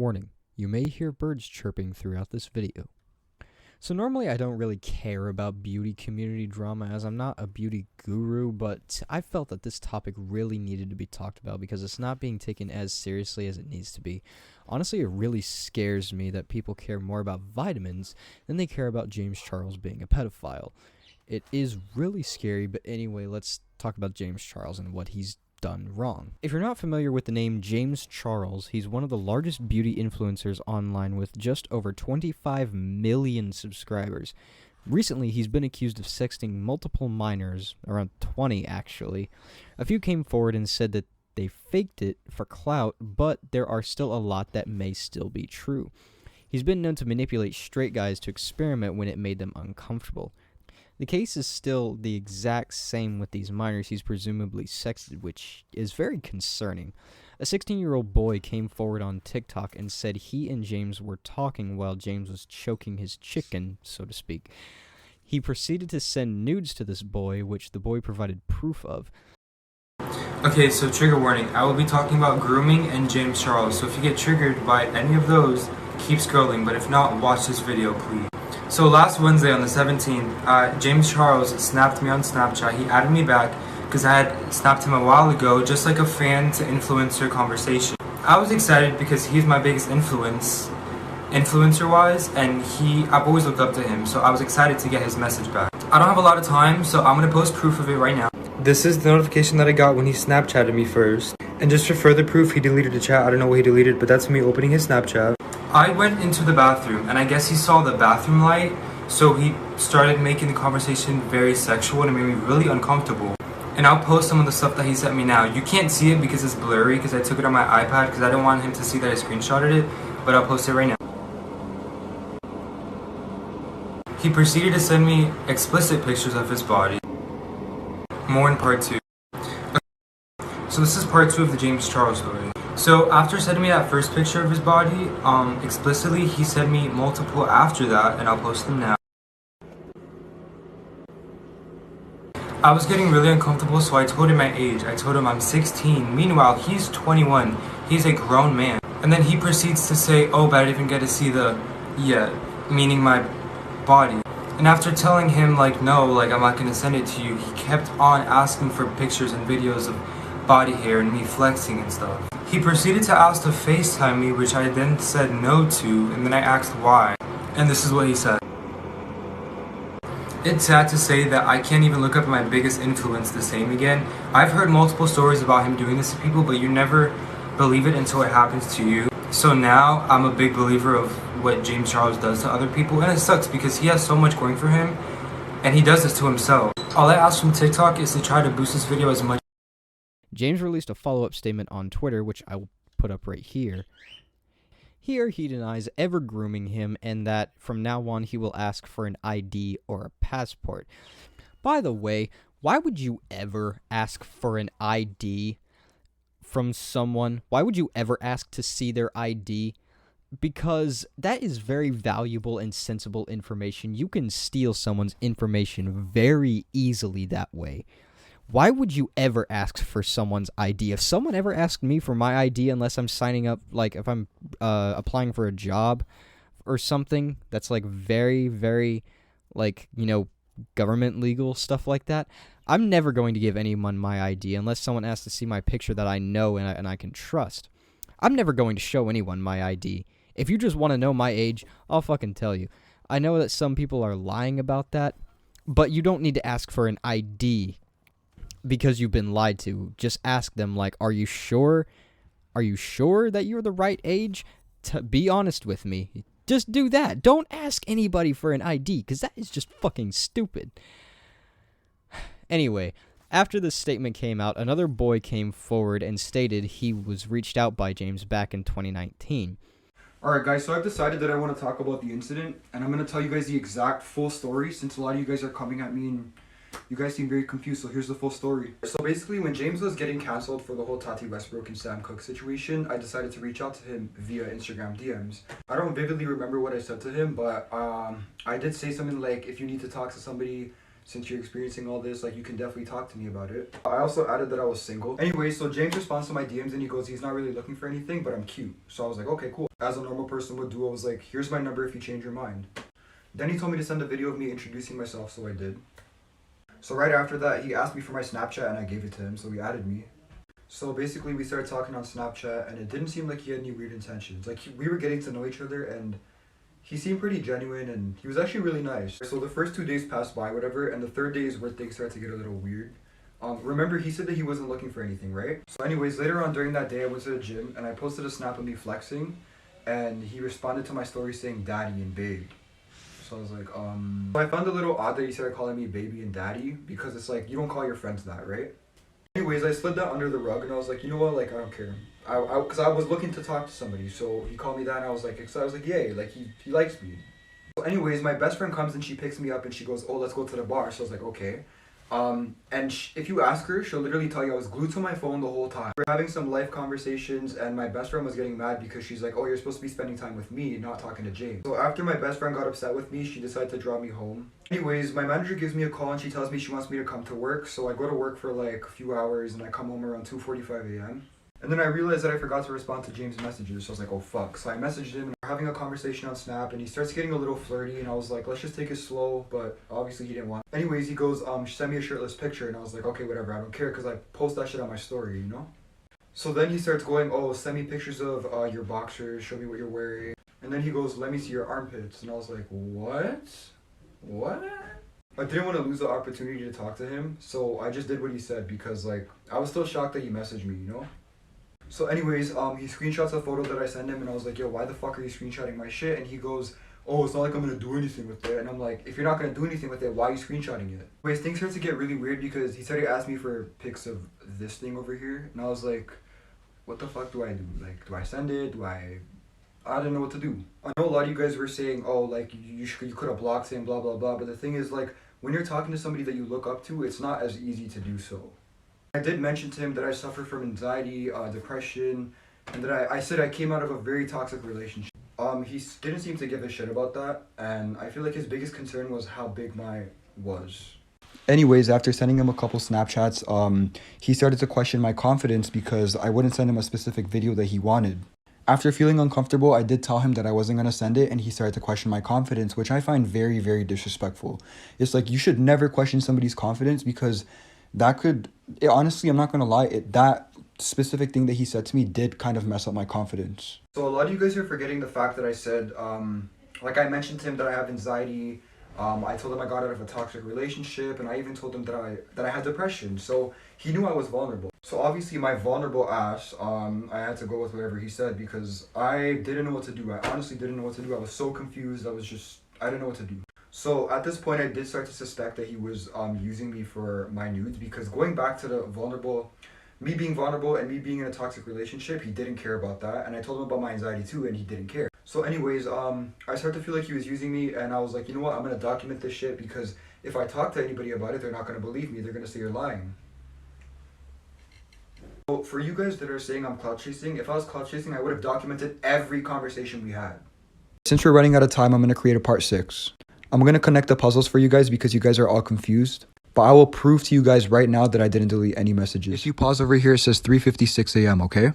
Warning, you may hear birds chirping throughout this video. So normally I don't really care about beauty community drama as I'm not a beauty guru, but I felt that this topic really needed to be talked about because it's not being taken as seriously as it needs to be. Honestly, it really scares me that people care more about vitamins than they care about James Charles being a pedophile. It is really scary, but anyway, let's talk about James Charles and what he's done wrong. If you're not familiar with the name James Charles, he's one of the largest beauty influencers online with just over 25 million subscribers. Recently, he's been accused of sexting multiple minors, around 20 actually. A few came forward and said that they faked it for clout, but there are still a lot that may still be true. He's been known to manipulate straight guys to experiment when it made them uncomfortable. The case is still the exact same with these minors he's presumably sexted, which is very concerning. A 16-year-old boy came forward on TikTok and said he and James were talking while James was choking his chicken, so to speak. He proceeded to send nudes to this boy, which the boy provided proof of. Okay, so trigger warning. I will be talking about grooming and James Charles, so if you get triggered by any of those, keep scrolling, but if not, watch this video, please. So last Wednesday on the 17th, James Charles snapped me on Snapchat. He added me back because I had snapped him a while ago, just like a fan to influencer conversation. I was excited because he's my biggest influencer-wise, and I've always looked up to him, so I was excited to get his message back. I don't have a lot of time, so I'm going to post proof of it right now. This is the notification that I got when he Snapchatted me first. And just for further proof, he deleted the chat. I don't know what he deleted, but that's me opening his Snapchat. I went into the bathroom, and I guess he saw the bathroom light, so he started making the conversation very sexual, and it made me really uncomfortable. And I'll post some of the stuff that he sent me now. You can't see it because it's blurry, because I took it on my iPad, because I don't want him to see that I screenshotted it, but I'll post it right now. He proceeded to send me explicit pictures of his body. More in part 2. So this is part 2 of the James Charles story. So after sending me that first picture of his body, explicitly, he sent me multiple after that, and I'll post them now. I was getting really uncomfortable, so I told him my age. I told him I'm 16. Meanwhile, he's 21. He's a grown man. And then he proceeds to say, oh, but I didn't even get to see meaning my body. And after telling him, no, I'm not gonna send it to you, he kept on asking for pictures and videos of body hair and me flexing and stuff. He proceeded to ask to FaceTime me, which I then said no to, and then I asked why. And this is what he said. It's sad to say that I can't even look up my biggest influence the same again. I've heard multiple stories about him doing this to people, but you never believe it until it happens to you. So now I'm a big believer of what James Charles does to other people, and it sucks because he has so much going for him, and he does this to himself. All I ask from TikTok is to try to boost this video as much. James released a follow-up statement on Twitter, which I will put up right here. Here, he denies ever grooming him and that from now on he will ask for an ID or a passport. By the way, why would you ever ask for an ID from someone? Why would you ever ask to see their ID? Because that is very valuable and sensible information. You can steal someone's information very easily that way. Why would you ever ask for someone's ID? If someone ever asked me for my ID, unless I'm signing up, if I'm applying for a job or something that's very, very, government legal stuff like that, I'm never going to give anyone my ID unless someone asks to see my picture that I know and I can trust. I'm never going to show anyone my ID. If you just want to know my age, I'll fucking tell you. I know that some people are lying about that, but you don't need to ask for an ID because you've been lied to. Just ask them, are you sure? Are you sure that you're the right age? Be honest with me. Just do that. Don't ask anybody for an ID, because that is just fucking stupid. Anyway, after this statement came out, another boy came forward and stated he was reached out by James back in 2019. Alright guys, so I've decided that I want to talk about the incident, and I'm going to tell you guys the exact full story since a lot of you guys are coming at me and you guys seem very confused, so here's the full story. So basically, when James was getting cancelled for the whole Tati Westbrook and Sam Cooke situation, I decided to reach out to him via Instagram DMs. I don't vividly remember what I said to him, but I did say something like, if you need to talk to somebody since you're experiencing all this, like, you can definitely talk to me about it. I also added that I was single. Anyway, so James responds to my DMs and he goes, he's not really looking for anything, but I'm cute. So I was like, okay, cool. As a normal person would do, I was like, here's my number if you change your mind. Then he told me to send a video of me introducing myself, so I did. So right after that, he asked me for my Snapchat and I gave it to him, so he added me. So basically, we started talking on Snapchat, and it didn't seem like he had any weird intentions. Like, we were getting to know each other, and he seemed pretty genuine, and he was actually really nice. So the first 2 days passed by, whatever, and the third day is where things started to get a little weird. Remember, he said that he wasn't looking for anything, right? So anyways, later on during that day, I went to the gym, and I posted a snap of me flexing, and he responded to my story saying daddy and babe. So I was like, So I found it a little odd that he started calling me baby and daddy, because it's like, you don't call your friends that, right? Anyways, I slid that under the rug and I was like, you know what, like, I don't care. Because I was looking to talk to somebody, so he called me that and I was like, yay, like, he likes me. So anyways, my best friend comes and she picks me up and she goes, oh, let's go to the bar. So I was like, okay. And if you ask her, she'll literally tell you I was glued to my phone the whole time. We're having some life conversations and my best friend was getting mad because she's like, oh, you're supposed to be spending time with me, not talking to James. So after my best friend got upset with me, she decided to drive me home. Anyways, my manager gives me a call and she tells me she wants me to come to work. So I go to work for like a few hours and I come home around 2:45 a.m. And then I realized that I forgot to respond to James' messages, so I was like, oh fuck. So I messaged him, and we're having a conversation on Snap, and he starts getting a little flirty, and I was like, let's just take it slow, but obviously he didn't want it. Anyways, he goes, send me a shirtless picture, and I was like, okay, whatever, I don't care, because I post that shit on my story, you know? So then he starts going, oh, send me pictures of your boxers, show me what you're wearing. And then he goes, let me see your armpits, and I was like, what? What? I didn't want to lose the opportunity to talk to him, so I just did what he said, because, like, I was still shocked that he messaged me, you know? So anyways, he screenshots a photo that I sent him and I was like, yo, why the fuck are you screenshotting my shit? And he goes, oh, it's not like I'm gonna do anything with it. And I'm like, if you're not gonna do anything with it, why are you screenshotting it? Anyways, things started to get really weird because he started to ask me for pics of this thing over here. And I was like, what the fuck do I do? Like, do I send it? I didn't know what to do. I know a lot of you guys were saying, oh, like, you could have blocked him, blah, blah, blah. But the thing is, like, when you're talking to somebody that you look up to, it's not as easy to do so. I did mention to him that I suffer from anxiety, depression, and that I said I came out of a very toxic relationship. He didn't seem to give a shit about that, and I feel like his biggest concern was how big my was. Anyways, after sending him a couple Snapchats, he started to question my confidence because I wouldn't send him a specific video that he wanted. After feeling uncomfortable, I did tell him that I wasn't going to send it, and he started to question my confidence, which I find very, very disrespectful. It's like, you should never question somebody's confidence because that could, honestly, I'm not going to lie, that specific thing that he said to me did kind of mess up my confidence. So a lot of you guys are forgetting the fact that I said, like I mentioned to him that I have anxiety. I told him I got out of a toxic relationship, and I even told him that I had depression. So he knew I was vulnerable. So obviously my vulnerable ass, I had to go with whatever he said because I didn't know what to do. I honestly didn't know what to do. I was so confused. I didn't know what to do. So at this point, I did start to suspect that he was using me for my nudes because going back to the me being vulnerable and me being in a toxic relationship, he didn't care about that. And I told him about my anxiety too, and he didn't care. So anyways, I started to feel like he was using me, and I was like, you know what, I'm going to document this shit because if I talk to anybody about it, they're not going to believe me. They're going to say you're lying. So for you guys that are saying I'm clout chasing, if I was clout chasing, I would have documented every conversation we had. Since we're running out of time, I'm going to create a part 6. I'm going to connect the puzzles for you guys because you guys are all confused. But I will prove to you guys right now that I didn't delete any messages. If you pause over here, it says 3:56 a.m., okay?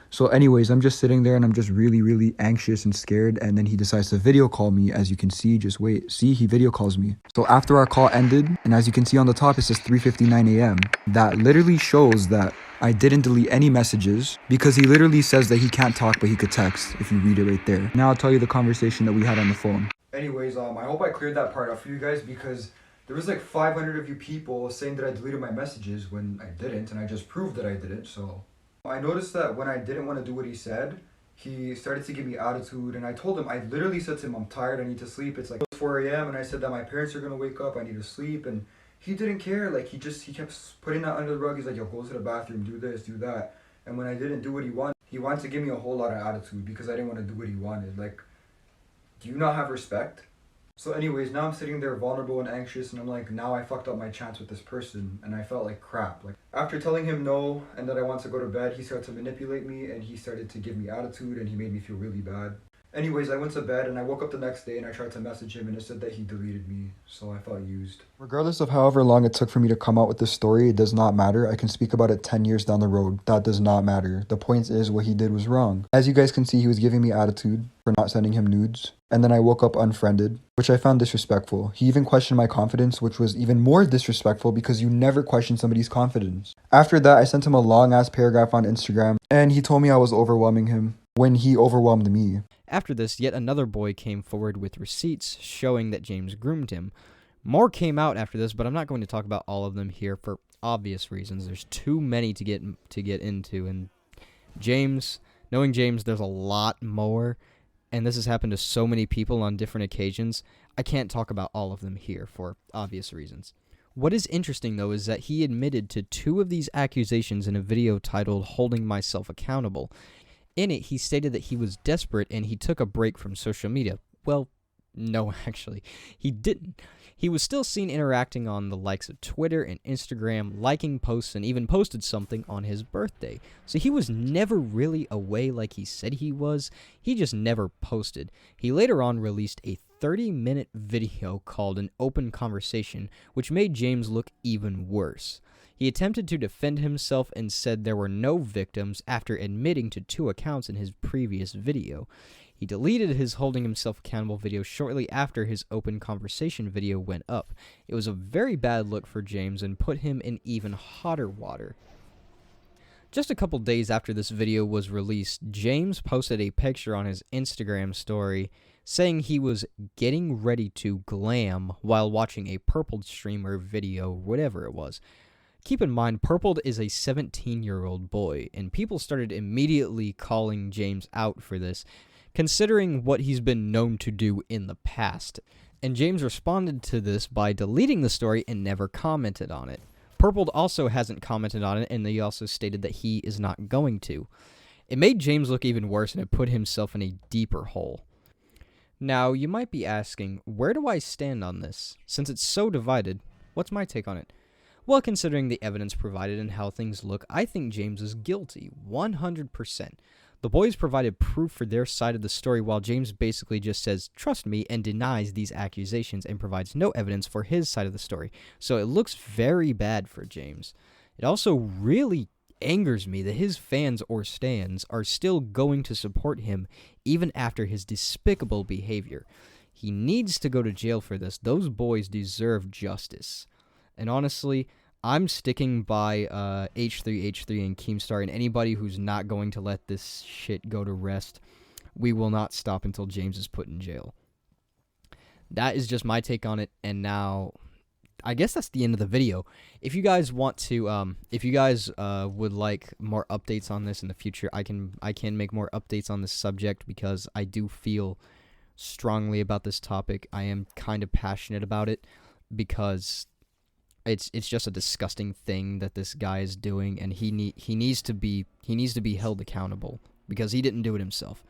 So anyways, I'm just sitting there and I'm just really, really anxious and scared. And then he decides to video call me. As you can see, just wait. See, he video calls me. So after our call ended, and as you can see on the top, it says 3:59 a.m. That literally shows that I didn't delete any messages because he literally says that he can't talk, but he could text if you read it right there. Now I'll tell you the conversation that we had on the phone. Anyways, I hope I cleared that part up for you guys because there was like 500 of you people saying that I deleted my messages when I didn't, and I just proved that I didn't. So I noticed that when I didn't want to do what he said, he started to give me attitude, and I told him, I literally said to him, I'm tired, I need to sleep. It's like 4 a.m. and I said that my parents are going to wake up, I need to sleep, and he didn't care. Like, he kept putting that under the rug. He's like, yo, go to the bathroom, do this, do that. And when I didn't do what he wanted to give me a whole lot of attitude because I didn't want to do what he wanted. Like, do you not have respect? So anyways, now I'm sitting there vulnerable and anxious, and I'm like, now I fucked up my chance with this person, and I felt like crap. Like, after telling him no and that I want to go to bed, he started to manipulate me, and he started to give me attitude, and he made me feel really bad. Anyways, I went to bed and I woke up the next day and I tried to message him and it said that he deleted me, so I felt used. Regardless of however long it took for me to come out with this story, it does not matter. I can speak about it 10 years down the road. That does not matter. The point is what he did was wrong. As you guys can see, he was giving me attitude for not sending him nudes. And then I woke up unfriended, which I found disrespectful. He even questioned my confidence, which was even more disrespectful because you never question somebody's confidence. After that, I sent him a long-ass paragraph on Instagram, and he told me I was overwhelming him when he overwhelmed me. After this, yet another boy came forward with receipts showing that James groomed him. More came out after this, but I'm not going to talk about all of them here for obvious reasons. There's too many to get into, and knowing James, there's a lot more, and this has happened to so many people on different occasions. I can't talk about all of them here for obvious reasons. What is interesting, though, is that he admitted to 2 of these accusations in a video titled "Holding Myself Accountable." In it, he stated that he was desperate and he took a break from social media. Well, no, actually, he didn't. He was still seen interacting on the likes of Twitter and Instagram, liking posts, and even posted something on his birthday. So he was never really away like he said he was. He just never posted. He later on released a 30-minute video called An Open Conversation, which made James look even worse. He attempted to defend himself and said there were no victims after admitting to 2 accounts in his previous video. He deleted his holding himself accountable video shortly after his open conversation video went up. It was a very bad look for James and put him in even hotter water. Just a couple days after this video was released, James posted a picture on his Instagram story saying he was getting ready to glam while watching a Purpled streamer video, whatever it was. Keep in mind, Purpled is a 17-year-old boy, and people started immediately calling James out for this, considering what he's been known to do in the past. And James responded to this by deleting the story and never commented on it. Purpled also hasn't commented on it, and he also stated that he is not going to. It made James look even worse, and it put himself in a deeper hole. Now, you might be asking, where do I stand on this? Since it's so divided, what's my take on it? Well, considering the evidence provided and how things look, I think James is guilty, 100%. The boys provided proof for their side of the story, while James basically just says, "Trust me," and denies these accusations and provides no evidence for his side of the story. So it looks very bad for James. It also really angers me that his fans or stans are still going to support him even after his despicable behavior. He needs to go to jail for this. Those boys deserve justice. And honestly, I'm sticking by H3 and Keemstar, and anybody who's not going to let this shit go to rest, we will not stop until James is put in jail. That is just my take on it, and now I guess that's the end of the video. If you guys want to, if you guys would like more updates on this in the future, I can make more updates on this subject because I do feel strongly about this topic. I am kind of passionate about it because it's just a disgusting thing that this guy is doing, and he needs to be held accountable because he didn't do it himself.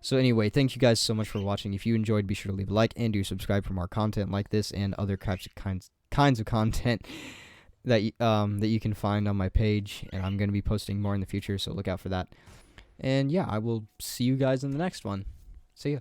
So anyway, thank you guys so much for watching. If you enjoyed, be sure to leave a like and do subscribe for more content like this and other kinds of content that you can find on my page, and I'm going to be posting more in the future, so look out for that. And yeah, I will see you guys in the next one. See ya.